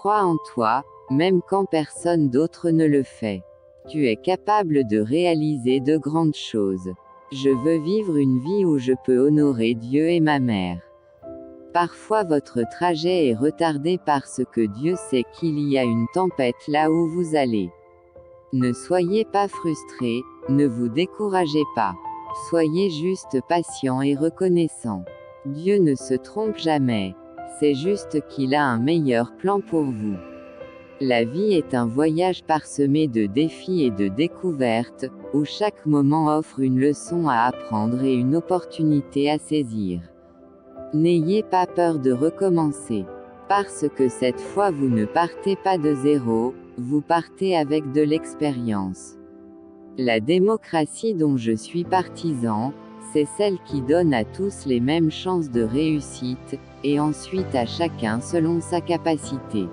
crois en toi, même quand personne d'autre ne le fait. Tu es capable de réaliser de grandes choses. Je veux vivre une vie où je peux honorer Dieu et ma mère. Parfois votre trajet est retardé parce que Dieu sait qu'il y a une tempête là où vous allez. Ne soyez pas frustrés, ne vous découragez pas. Soyez juste patient et reconnaissant. Dieu ne se trompe jamais. C'est juste qu'il a un meilleur plan pour vous. La vie est un voyage parsemé de défis et de découvertes, où chaque moment offre une leçon à apprendre et une opportunité à saisir. N'ayez pas peur de recommencer. Parce que cette fois vous ne partez pas de zéro, vous partez avec de l'expérience. La démocratie dont je suis partisan, c'est celle qui donne à tous les mêmes chances de réussite, et ensuite à chacun selon sa capacité.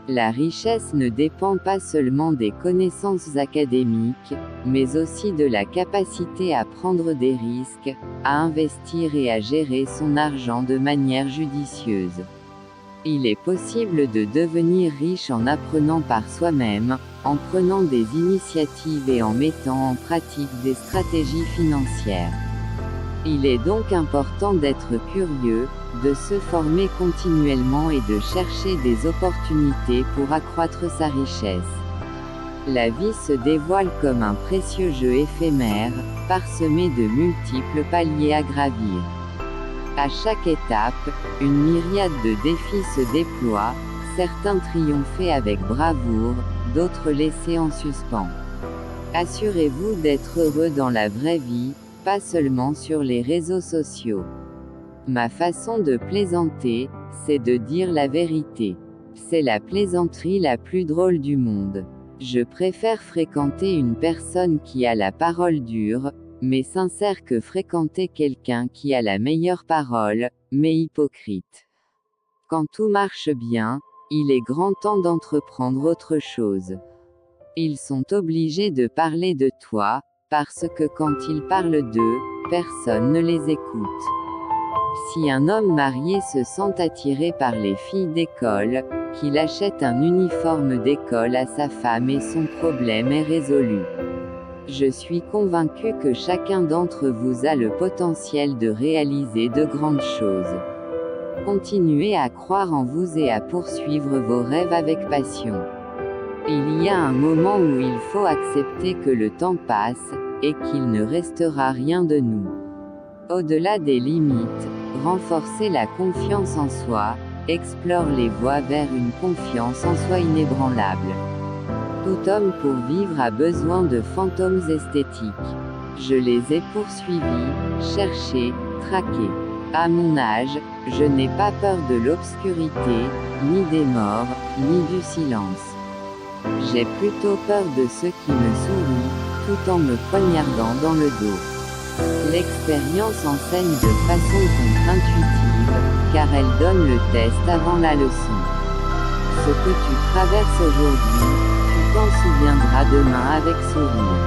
La richesse ne dépend pas seulement des connaissances académiques, mais aussi de la capacité à prendre des risques, à investir et à gérer son argent de manière judicieuse. Il est possible de devenir riche en apprenant par soi-même, en prenant des initiatives et en mettant en pratique des stratégies financières. Il est donc important d'être curieux, de se former continuellement et de chercher des opportunités pour accroître sa richesse. La vie se dévoile comme un précieux jeu éphémère, parsemé de multiples paliers à gravir. À chaque étape, une myriade de défis se déploient, certains triompher avec bravoure, d'autres laissés en suspens. Assurez-vous d'être heureux dans la vraie vie, pas seulement sur les réseaux sociaux. Ma façon de plaisanter, c'est de dire la vérité. C'est la plaisanterie la plus drôle du monde. Je préfère fréquenter une personne qui a la parole dure, mais sincère que fréquenter quelqu'un qui a la meilleure parole, mais hypocrite. Quand tout marche bien, il est grand temps d'entreprendre autre chose. Ils sont obligés de parler de toi, parce que quand ils parlent d'eux, personne ne les écoute. Si un homme marié se sent attiré par les filles d'école, qu'il achète un uniforme d'école à sa femme et son problème est résolu. Je suis convaincu que chacun d'entre vous a le potentiel de réaliser de grandes choses. Continuez à croire en vous et à poursuivre vos rêves avec passion. Il y a un moment où il faut accepter que le temps passe, et qu'il ne restera rien de nous. Au-delà des limites, renforcez la confiance en soi, explore les voies vers une confiance en soi inébranlable. Tout homme pour vivre a besoin de fantômes esthétiques. Je les ai poursuivis, cherchés, traqués. À mon âge, je n'ai pas peur de l'obscurité, ni des morts, ni du silence. J'ai plutôt peur de ceux qui me sourient, tout en me poignardant dans le dos. L'expérience enseigne de façon contre-intuitive, car elle donne le test avant la leçon. Ce que tu traverses aujourd'hui, tu t'en souviendras demain avec sourire.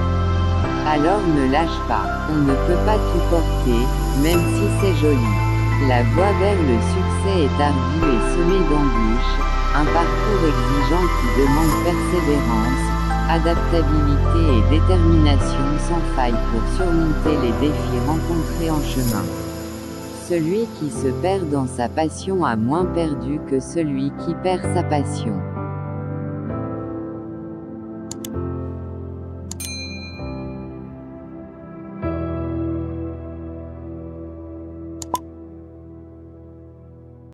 Alors ne lâche pas, on ne peut pas tout porter, même si c'est joli. La voie vers le succès est ardue et semée d'embûches, un parcours exigeant qui demande persévérance, adaptabilité et détermination sans faille pour surmonter les défis rencontrés en chemin. Celui qui se perd dans sa passion a moins perdu que celui qui perd sa passion.